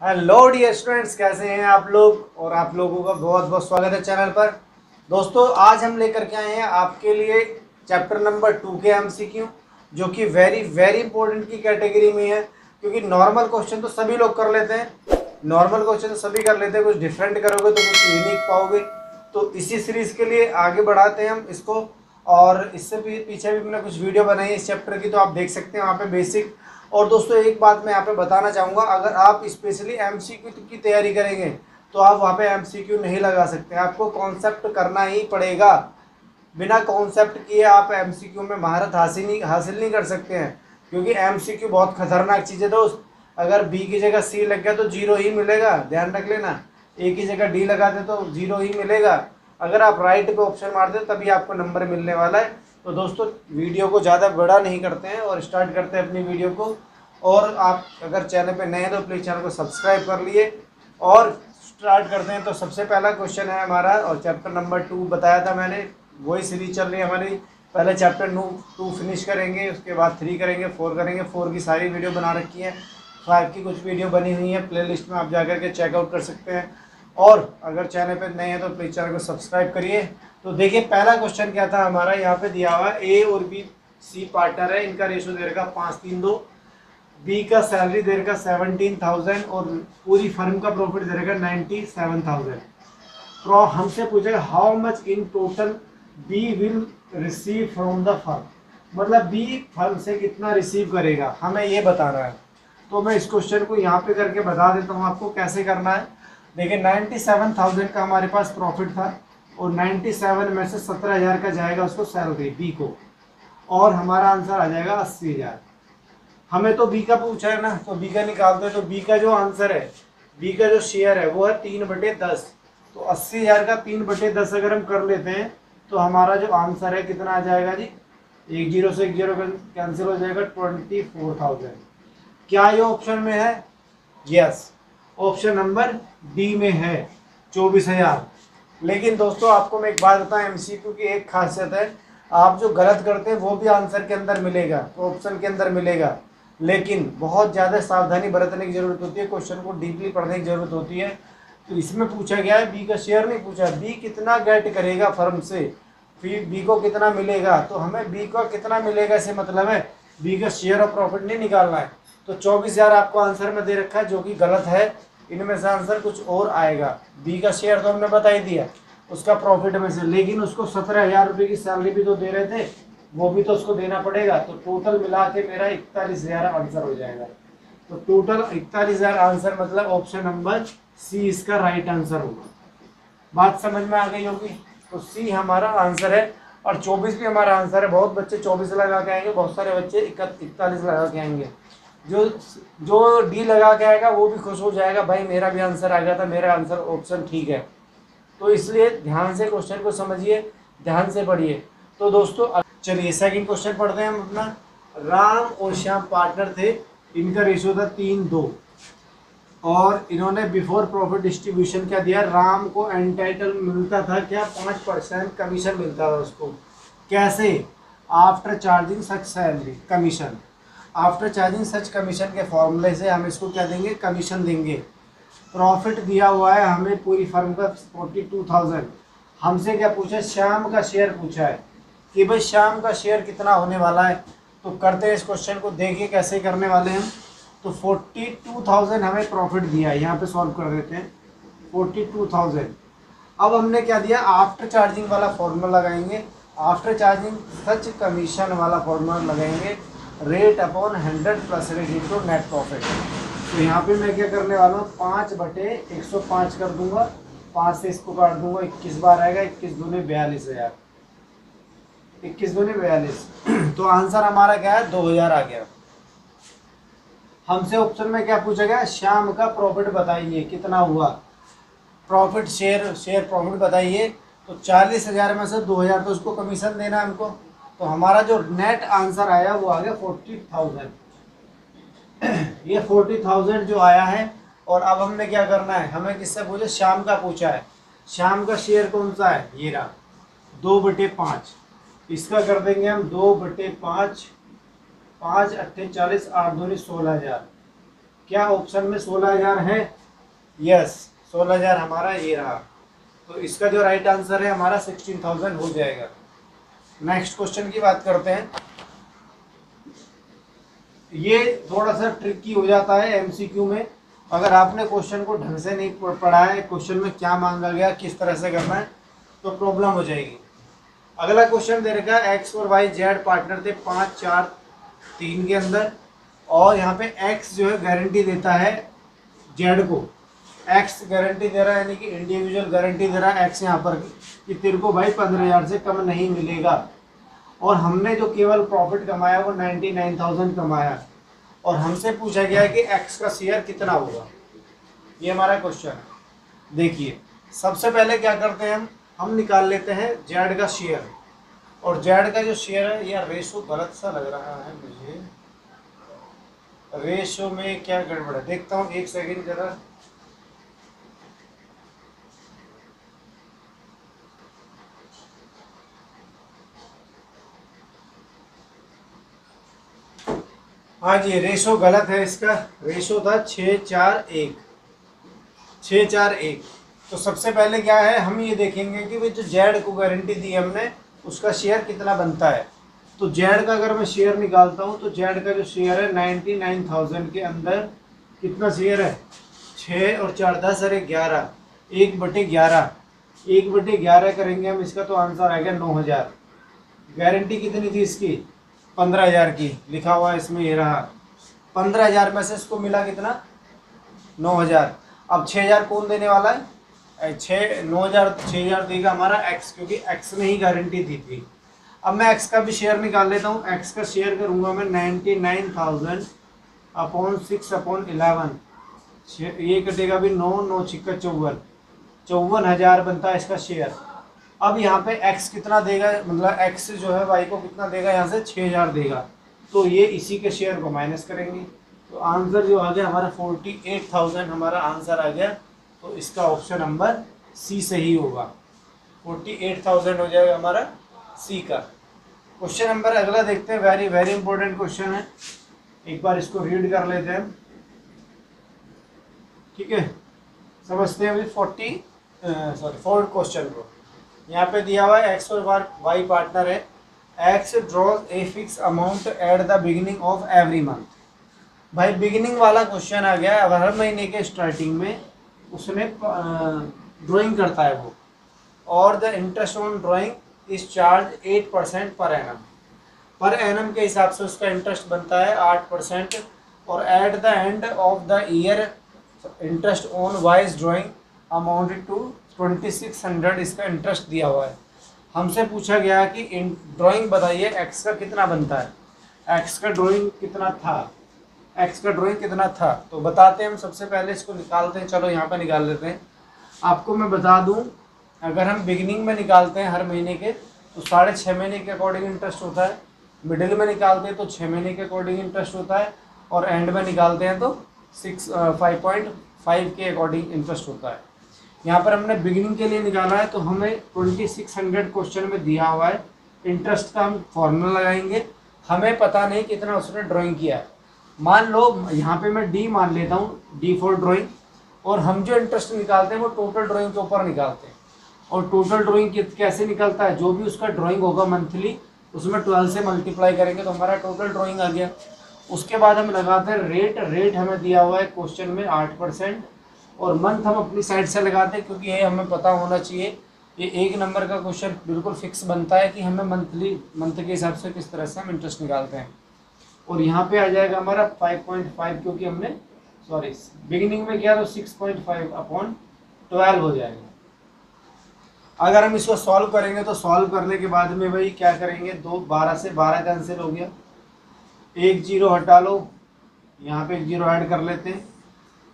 Hello dear students, कैसे हैं आप लोग। और आप लोगों का बहुत बहुत स्वागत है चैनल पर। दोस्तों, आज हम लेकर के आए हैं आपके लिए चैप्टर नंबर 2 के एमसीक्यू, जो कि वेरी वेरी इंपॉर्टेंट की कैटेगरी में है। क्योंकि नॉर्मल क्वेश्चन तो सभी लोग कर लेते हैं, नॉर्मल क्वेश्चन तो सभी कर लेते हैं, कुछ डिफरेंट करोगे तो कुछ यूनिक पाओगे। तो इसी सीरीज़ के लिए आगे बढ़ाते हैं हम इसको। और इससे भी पीछे भी मैंने कुछ वीडियो बनाई है इस चैप्टर की, तो आप देख सकते हैं वहाँ पे बेसिक। और दोस्तों, एक बात मैं यहाँ पे बताना चाहूँगा, अगर आप स्पेशली एमसीक्यू की तैयारी करेंगे तो आप वहाँ पे एमसीक्यू नहीं लगा सकते, आपको कॉन्सेप्ट करना ही पड़ेगा। बिना कॉन्सेप्ट किए आप एमसीक्यू में महारत हासिल नहीं कर सकते हैं। क्योंकि एमसीक्यू बहुत खतरनाक चीज़ है दोस्त। अगर बी की जगह सी लग गया तो जीरो ही मिलेगा, ध्यान रख लेना। ए की जगह डी लगा दे तो जीरो ही मिलेगा। अगर आप राइट पे ऑप्शन मार दे तभी आपको नंबर मिलने वाला है। तो दोस्तों, वीडियो को ज़्यादा बड़ा नहीं करते हैं और स्टार्ट करते हैं अपनी वीडियो को। और आप अगर चैनल पे नए हैं तो प्लीज़ चैनल को सब्सक्राइब कर लिए और स्टार्ट करते हैं। तो सबसे पहला क्वेश्चन है हमारा, और चैप्टर नंबर 2 बताया था मैंने, वही सीरीज चल रही है हमारी। पहले चैप्टर 2 फिनिश करेंगे, उसके बाद 3 करेंगे, 4 करेंगे। 4 की सारी वीडियो बना रखी है, 5 की कुछ वीडियो बनी हुई है प्लेलिस्ट में, आप जाकर के चेकआउट कर सकते हैं। और अगर चैनल पे नए हैं तो प्लीज़ चैनल को सब्सक्राइब करिए। तो देखिए, पहला क्वेश्चन क्या था हमारा, यहाँ पे दिया हुआ है ए और बी सी पार्टनर है, इनका रेशो दे रखा 5-3-2। बी का सैलरी दे रखा 17,000 और पूरी फर्म का प्रॉफिट दे रखा 97,000। हमसे पूछेगा how much in total B will receive from the firm, मतलब बी फर्म से कितना रिसीव करेगा, हमें ये बताना है। तो मैं इस क्वेश्चन को यहाँ पे करके बता देता हूँ आपको कैसे करना है। देखिए, 97,000 का हमारे पास प्रॉफिट था और 97 में से 17,000 का जाएगा उसको सैलरी बी को, और हमारा आंसर आ जाएगा 80,000। हमें तो बी का पूछा है ना, तो बी का निकालते हैं। तो बी का जो आंसर है, बी का जो शेयर है वो है 3/10। तो 80,000 का 3/10 अगर हम कर लेते हैं तो हमारा जो आंसर है कितना आ जाएगा जी, एक जीरो से एक जीरो कैंसिल हो जाएगा, 24,000। क्या ये ऑप्शन में है? यस, ऑप्शन नंबर डी में है, 24,000। लेकिन दोस्तों, आपको मैं एक बात बताऊं, एमसीक्यू की एक खासियत है, आप जो गलत करते हैं वो भी आंसर के अंदर मिलेगा, तो ऑप्शन के अंदर मिलेगा। लेकिन बहुत ज़्यादा सावधानी बरतने की जरूरत होती है, क्वेश्चन को डीपली पढ़ने की जरूरत होती है। तो इसमें पूछा गया है, बी का शेयर नहीं पूछा, बी कितना गेट करेगा फर्म से, फिर बी को कितना मिलेगा। तो हमें बी का कितना मिलेगा से मतलब है, बी का शेयर और प्रॉफिट नहीं निकालना है। तो 24,000 आपको आंसर में दे रखा है, जो कि गलत है। इनमें से आंसर कुछ और आएगा। बी का शेयर तो हमने बता ही दिया, उसका प्रॉफिट में से, लेकिन उसको 17,000 रुपये की सैलरी भी तो दे रहे थे, वो भी तो उसको देना पड़ेगा। तो टोटल मिला के मेरा 41,000 आंसर हो जाएगा। तो टोटल 41,000 आंसर, मतलब ऑप्शन नंबर सी इसका राइट आंसर होगा। बात समझ में आ गई होगी। तो सी हमारा आंसर है, और 24 भी हमारा आंसर है। बहुत बच्चे 24 लगा के आएंगे, बहुत सारे बच्चे 41 लगा के आएंगे। जो जो डी लगा के आएगा वो भी खुश हो जाएगा, भाई मेरा भी आंसर आ गया था, मेरा आंसर ऑप्शन ठीक है। तो इसलिए ध्यान से क्वेश्चन को समझिए, ध्यान से पढ़िए। तो दोस्तों, चलिए सेकंड क्वेश्चन पढ़ते हैं हम अपना। राम और श्याम पार्टनर थे, इनका रेशियो था 3-2, और इन्होंने बिफोर प्रॉफिट डिस्ट्रीब्यूशन क्या दिया, राम को एंटाइटल मिलता था क्या, 5% कमीशन मिलता था उसको। कैसे? आफ्टर चार्जिंग सच सैलरी कमीशन। आफ्टर चार्जिंग सच कमीशन के फॉर्मूले से हम इसको क्या देंगे, कमीशन देंगे। प्रॉफिट दिया हुआ है हमें पूरी फर्म का 42,000। हमसे क्या पूछा, श्याम का शेयर पूछा है कि भाई श्याम का शेयर कितना होने वाला है। तो करते हैं इस क्वेश्चन को, देखिए कैसे करने वाले हैं। तो 42,000 हमें प्रॉफिट दिया है, यहाँ पे सॉल्व कर देते हैं। 42,000, अब हमने क्या दिया, आफ्टर चार्जिंग वाला फॉर्मूला लगाएंगे, आफ्टर चार्जिंग सच कमीशन वाला फॉर्मूला लगाएंगे, rate upon 100 plus rate into net profit. तो यहाँ पे मैं क्या करने वाला हूँ, 5/105 कर दूंगा, 5 से इसको काट दूंगा, 21 बार आएगा, 21 दूनी 42,000, 21 दूनी 42। तो आंसर हमारा क्या है, 2,000 आ गया। हमसे ऑप्शन में क्या पूछा गया, श्याम का प्रॉफिट बताइए कितना हुआ, प्रॉफिट शेयर प्रॉफिट बताइए। तो 40,000 में से 2,000 तो उसको कमीशन देना है हमको। तो हमारा जो नेट आंसर आया वो आ गया 40,000। ये 40,000 जो आया है। और अब हमने क्या करना है, हमें किससे पूछा, श्याम का पूछा है। श्याम का शेयर कौन सा है, ये रहा, 2/5। इसका कर देंगे हम 2/5, 5 8 40, 8 दूनी 16,000। क्या ऑप्शन में 16,000 है? यस, 16,000 हमारा ये रहा। तो इसका जो राइट आंसर है हमारा 16,000 हो जाएगा। नेक्स्ट क्वेश्चन की बात करते हैं। ये थोड़ा सा ट्रिकी हो जाता है एमसीक्यू में, अगर आपने क्वेश्चन को ढंग से नहीं पढ़ा है, क्वेश्चन में क्या मांगा गया, किस तरह से करना है, तो प्रॉब्लम हो जाएगी। अगला क्वेश्चन दे रखा है एक्स और वाई जेड पार्टनर थे 5, 4, 3 के अंदर, और यहाँ पे एक्स जो है गारंटी देता है जेड को। एक्स गारंटी दे रहा है, यानी कि इंडिविजुअल गारंटी दे रहा है एक्स यहाँ पर कि तेरे को भाई 15,000 से कम नहीं मिलेगा। और हमने जो केवल प्रॉफिट कमाया वो 99,000 कमाया, और हमसे पूछा गया है कि एक्स का शेयर कितना होगा। ये हमारा क्वेश्चन है। देखिए, सबसे पहले क्या करते हैं, हम निकाल लेते हैं जेड का शेयर। और जेड का जो शेयर है, यार रेशो गलत सा लग रहा है मुझे, रेशो में क्या गड़बड़ है, देखता हूँ, एक सेकेंड जरा। हाँ जी, रेशो गलत है, इसका रेशो था 6:4:1, 6:4:1। तो सबसे पहले क्या है, हम ये देखेंगे कि भाई जो जेड को गारंटी दी हमने उसका शेयर कितना बनता है। तो जेड का अगर मैं शेयर निकालता हूँ तो जेड का जो शेयर है 99,000 के अंदर कितना शेयर है, 6 और 4 10 अरे 11, 1/11, 1/11 करेंगे हम इसका, तो आंसर आ गया 9,000। गारंटी कितनी थी इसकी, 15,000 की, लिखा हुआ है इसमें, ये रहा। 15,000 में से इसको मिला कितना, 9,000। अब 6,000 कौन देने वाला है, 6,000 देगा हमारा एक्स, क्योंकि एक्स ने ही गारंटी दी थी। अब मैं एक्स का भी शेयर निकाल लेता हूँ। एक्स का शेयर करूँगा मैं 99,000 अपॉन 6/11, ये कटेगा भी 9, 9 छिक्का 54, 54,000 बनता है इसका शेयर। अब यहाँ पे x कितना देगा, मतलब x जो है y को कितना देगा, यहाँ से 6,000 देगा, तो ये इसी के शेयर को माइनस करेंगे, तो आंसर जो आ गया हमारा 48,000 हमारा आंसर आ गया। तो इसका ऑप्शन नंबर सी सही होगा, 48,000 हो जाएगा हमारा सी का। क्वेश्चन नंबर अगला देखते हैं, वेरी वेरी इंपॉर्टेंट क्वेश्चन है, एक बार इसको रीड कर लेते हैं, ठीक है। समझते हैं अभी 4th क्वेश्चन को। यहाँ पे दिया हुआ है एक्स और वाई पार्टनर है, X draws a fix amount at the beginning of every month. भाई बिगिनिंग वाला क्वेश्चन आ गया, अब हर महीने के स्टार्टिंग में उसने ड्राइंग करता है वो, और the interest on drawing is charge 8% per annum. Per annum के हिसाब से उसका इंटरेस्ट बनता है 8%, और at the end of the year interest on Y's drawing amounted to 2,600, इसका इंटरेस्ट दिया हुआ है। हमसे पूछा गया कि ड्राइंग बताइए एक्स का कितना बनता है, एक्स का ड्राइंग कितना था, एक्स का ड्राइंग कितना था। तो बताते हैं हम, सबसे पहले इसको निकालते हैं, चलो यहाँ पे निकाल लेते हैं। आपको मैं बता दूँ, अगर हम बिगिनिंग में निकालते हैं हर महीने के तो 6.5 महीने के अकॉर्डिंग इंटरेस्ट होता है, मिडिल में निकालते हैं तो 6 महीने के अकॉर्डिंग इंटरेस्ट होता है, और एंड में निकालते हैं तो 5.5 के अकॉर्डिंग इंटरेस्ट होता है। यहाँ पर हमने बिगिनिंग के लिए निकाला है, तो हमें 2,600 क्वेश्चन में दिया हुआ है। इंटरेस्ट का हम फॉर्मूला लगाएंगे, हमें पता नहीं कितना उसने ड्राइंग किया है। मान लो यहाँ पे मैं डी मान लेता हूँ, डी फॉर ड्राइंग, और हम जो इंटरेस्ट निकालते हैं वो टोटल ड्राइंग के ऊपर निकालते हैं। और टोटल ड्राइंग कैसे निकलता है, जो भी उसका ड्राइंग होगा मंथली उसमें 12 से मल्टीप्लाई करेंगे तो हमारा टोटल ड्राइंग आ गया। उसके बाद हम लगाते हैं रेट, रेट हमें दिया हुआ है क्वेश्चन में 8%, और मंथ हम अपनी साइड से लगाते हैं, क्योंकि ये हमें पता होना चाहिए। ये 1 नंबर का क्वेश्चन बिल्कुल फिक्स बनता है कि हमें मंथ के हिसाब से किस तरह से हम इंटरेस्ट निकालते हैं। और यहाँ पे आ जाएगा हमारा 5.5, क्योंकि हमने बिगिनिंग में किया तो 6.5 अपॉन 12 हो जाएगा। अगर हम इसको सॉल्व करेंगे तो सॉल्व करने के बाद में भाई क्या करेंगे, 12 से 12 कैंसिल हो गया, 1 0 हटा लो, यहाँ पे 1 0 ऐड कर लेते हैं।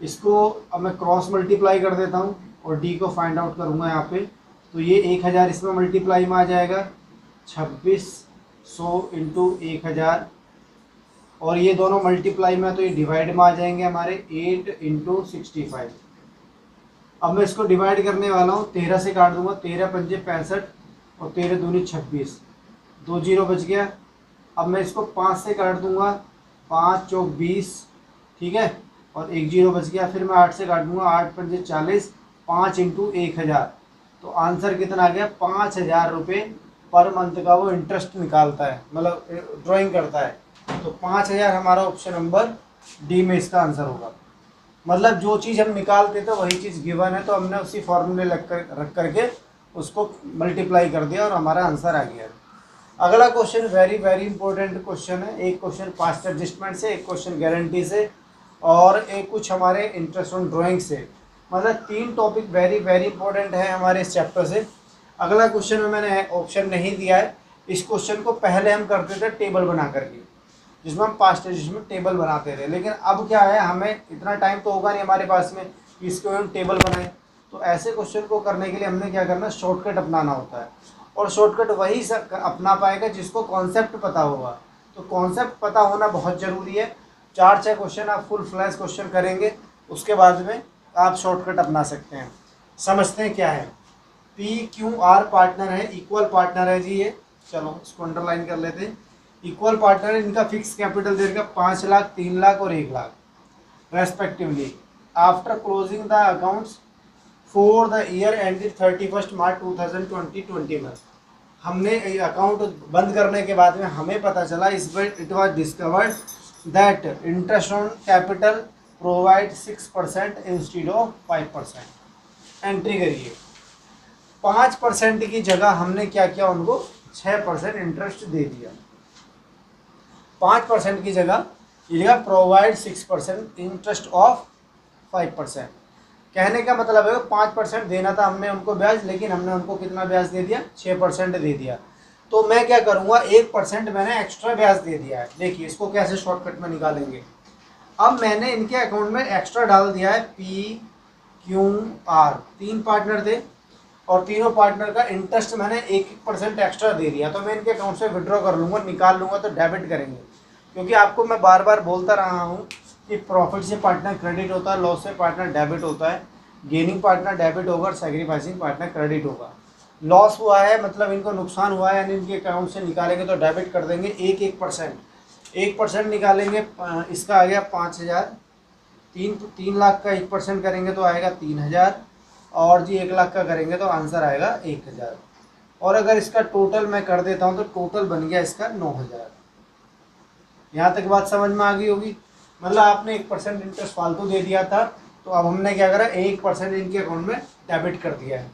इसको अब मैं क्रॉस मल्टीप्लाई कर देता हूँ और डी को फाइंड आउट करूँगा यहाँ पे, तो ये 1000 इसमें मल्टीप्लाई में आ जाएगा, 2600 इंटू 1000, और ये दोनों मल्टीप्लाई में तो ये डिवाइड में आ जाएंगे हमारे 8 इंटू 65। अब मैं इसको डिवाइड करने वाला हूँ, 13 से काट दूंगा, 13 पंजे 65 और 13 दूनी 26, 2 0 बच गया। अब मैं इसको 5 से काट दूंगा, 5 चौक 20, ठीक है, और एक जीरो बच गया, फिर मैं 8 से काट दूंगा, 8 पंजे 40, 5 इंटू 1000, तो आंसर कितना आ गया, 5000 रुपये पर मंथ का वो इंटरेस्ट निकालता है, मतलब ड्राइंग करता है। तो 5000 हमारा ऑप्शन नंबर डी में इसका आंसर होगा। मतलब जो चीज़ हम निकालते थे वही चीज़ गिवन है, तो हमने उसी फॉर्मूले रख करके उसको मल्टीप्लाई कर दिया और हमारा आंसर आ गया। अगला question very very important question है। एक क्वेश्चन पास्ट एडजस्टमेंट से, एक क्वेश्चन गारंटी से, और एक कुछ हमारे इंटरेस्ट ऑन ड्राइंग से। मतलब 3 टॉपिक वेरी वेरी इंपॉर्टेंट है हमारे इस चैप्टर से। अगला क्वेश्चन में मैंने ऑप्शन नहीं दिया है। इस क्वेश्चन को पहले हम करते थे टेबल बना करके, जिसमें हम पास्ट एडजस्टमेंट टेबल बनाते थे, लेकिन अब क्या है, हमें इतना टाइम तो होगा नहीं हमारे पास में कि इसको हम टेबल बनाएं। तो ऐसे क्वेश्चन को करने के लिए हमने क्या करना है, शॉर्टकट अपनाना होता है। और शॉर्टकट वही अपना पाएगा जिसको कॉन्सेप्ट पता होगा। तो कॉन्सेप्ट पता होना बहुत ज़रूरी है। 4-6 क्वेश्चन आप फुल फ्लैश क्वेश्चन करेंगे, उसके बाद में आप शॉर्टकट अपना सकते हैं। समझते हैं क्या है। PQR पार्टनर है, इक्वल पार्टनर है जी ये। चलो इसको अंडरलाइन कर लेते हैं। इक्वल पार्टनर, इनका फिक्स कैपिटल दे रखा 5 लाख, 3 लाख और 1 lakh respectively. After closing the accounts for the year ended 31 मार्च 2020 में, हमने अकाउंट बंद करने के बाद में हमें पता चला, इस बार it was discovered that interest on capital provide 6% instead of 5%। Entry करिए। 5% की जगह हमने क्या किया, उनको 6% इंटरेस्ट दे दिया। 5% की जगह ये प्रोवाइड 6% इंटरेस्ट ऑफ 5%। कहने का मतलब है 5% देना था हमने उनको ब्याज, लेकिन हमने उनको कितना ब्याज दे दिया, 6% दे दिया। तो मैं क्या करूँगा, 1% मैंने एक्स्ट्रा ब्याज दे दिया है। देखिए इसको कैसे शॉर्टकट में निकालेंगे। अब मैंने इनके अकाउंट में एक्स्ट्रा डाल दिया है PQR, 3 पार्टनर थे और तीनों पार्टनर का इंटरेस्ट मैंने 1% एक्स्ट्रा दे दिया। तो मैं इनके अकाउंट से विड्रॉ कर लूँगा, निकाल लूँगा, तो डेबिट करेंगे। क्योंकि आपको मैं बार बार बोलता रहा हूँ कि प्रॉफिट से पार्टनर क्रेडिट होता है, लॉस से पार्टनर डेबिट होता है। गेनिंग पार्टनर डेबिट होगा और सैक्रिफाइसिंग पार्टनर क्रेडिट होगा। लॉस हुआ है मतलब इनको नुकसान हुआ है, यानी इनके अकाउंट से निकालेंगे तो डेबिट कर देंगे 1% निकालेंगे। इसका आ गया 5000, 3 लाख का 1% करेंगे तो आएगा 3000, और जी 1 लाख का करेंगे तो आंसर आएगा 1000। और अगर इसका टोटल मैं कर देता हूँ तो टोटल बन गया इसका 9000। यहाँ तक बात समझ में आ गई होगी। मतलब आपने 1% इंटरेस्ट फालतू दे दिया था, तो अब हमने क्या करा, 1% इनके अकाउंट में डेबिट कर दिया है।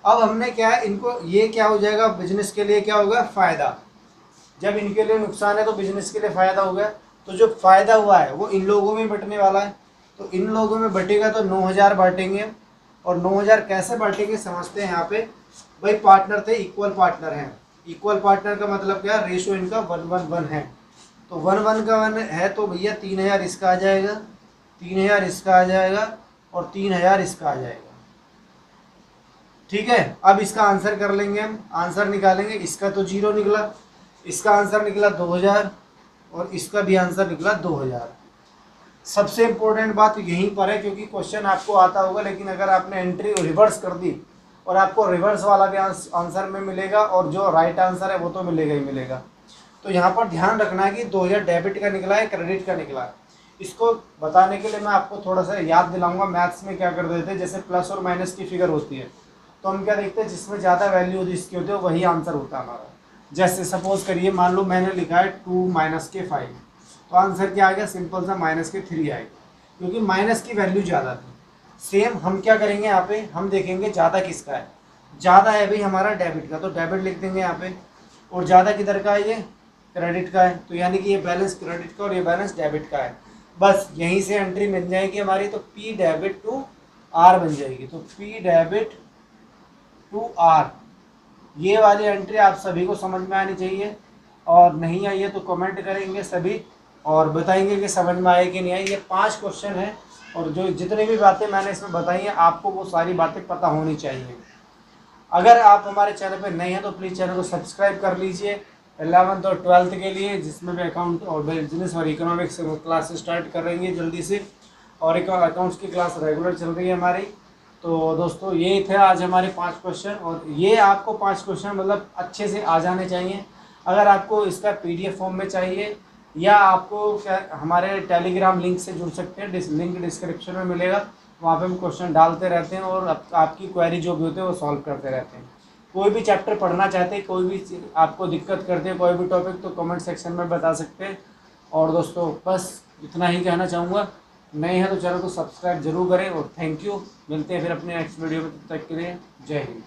अब हमने क्या है, इनको ये क्या हो जाएगा, बिजनेस के लिए क्या होगा, फ़ायदा। जब इनके लिए नुकसान है तो बिजनेस के लिए फ़ायदा हो गया। तो जो फ़ायदा हुआ है वो इन लोगों में बंटने वाला है। तो इन लोगों में बटेगा तो 9000 बांटेंगे। और 9000 कैसे बांटेंगे समझते हैं। यहाँ पे भाई पार्टनर थे, इक्वल पार्टनर हैं। इक्वल पार्टनर का मतलब क्या, रेशो इनका 1:1 है। तो 1:1 का 1 है, तो भैया 3000 इसका आ जाएगा, 3000 इसका आ जाएगा और 3000 इसका आ जाएगा। ठीक है। अब इसका आंसर कर लेंगे हम, आंसर निकालेंगे। इसका तो 0 निकला, इसका आंसर निकला 2000 और इसका भी आंसर निकला 2000। सबसे इम्पोर्टेंट बात यहीं पर है, क्योंकि क्वेश्चन आपको आता होगा, लेकिन अगर आपने एंट्री रिवर्स कर दी और आपको रिवर्स वाला भी आंसर में मिलेगा और जो राइट आंसर है वो तो मिलेगा ही मिलेगा। तो यहाँ पर ध्यान रखना है कि 2000 डेबिट का निकला है, क्रेडिट का निकला है। इसको बताने के लिए मैं आपको थोड़ा सा याद दिलाऊंगा। मैथ्स में क्या कर देते हैं, जैसे प्लस और माइनस की फिगर होती है तो हम क्या देखते हैं, जिसमें ज़्यादा वैल्यू होती है इसकी होती है वही आंसर होता है हमारा। जैसे सपोज करिए, मान लो मैंने लिखा है 2 - के 5, तो आंसर क्या आ गया, सिंपल सा -के 3 आएगा, क्योंकि माइनस की वैल्यू ज़्यादा थी। सेम हम क्या करेंगे, यहाँ पे हम देखेंगे ज़्यादा किसका है। ज़्यादा है भाई हमारा डेबिट का, तो डेबिट लिख देंगे यहाँ पे। और ज़्यादा किधर का है, ये क्रेडिट का है। तो यानी कि ये बैलेंस क्रेडिट का और ये बैलेंस डेबिट का है। बस यहीं से एंट्री मिल जाएगी हमारी। तो P डेबिट टू R बन जाएगी। तो P डेबिट टू R, ये वाली एंट्री आप सभी को समझ में आनी चाहिए। और नहीं आई है तो कमेंट करेंगे सभी और बताएंगे कि समझ में आए कि नहीं आई। ये 5 क्वेश्चन है और जो जितनी भी बातें मैंने इसमें बताई हैं आपको वो सारी बातें पता होनी चाहिए। अगर आप हमारे चैनल पर नए हैं तो प्लीज़ चैनल को सब्सक्राइब कर लीजिए 11th और 12th के लिए, जिसमें भी अकाउंट और बिजनेस और इकोनॉमिक्स क्लास स्टार्ट कर रही है जल्दी से। और एक अकाउंट्स की क्लास रेगुलर चल रही है हमारी। तो दोस्तों ये थे आज हमारे 5 क्वेश्चन, और ये आपको 5 क्वेश्चन मतलब अच्छे से आ जाने चाहिए। अगर आपको इसका PDF फॉर्म में चाहिए या आपको क्या हमारे टेलीग्राम लिंक से जुड़ सकते हैं, लिंक डिस्क्रिप्शन में मिलेगा। वहाँ पे हम क्वेश्चन डालते रहते हैं और आपकी क्वेरी जो भी होती है वो सॉल्व करते रहते हैं। कोई भी चैप्टर पढ़ना चाहते हैं, कोई भी आपको दिक्कत करते हैं कोई भी टॉपिक, तो कमेंट सेक्शन में बता सकते हैं। और दोस्तों बस इतना ही कहना चाहूँगा, नए हैं तो चैनल को सब्सक्राइब जरूर करें और थैंक यू। मिलते हैं फिर अपने नेक्स्ट वीडियो में, तब तक के लिए जय हिंद।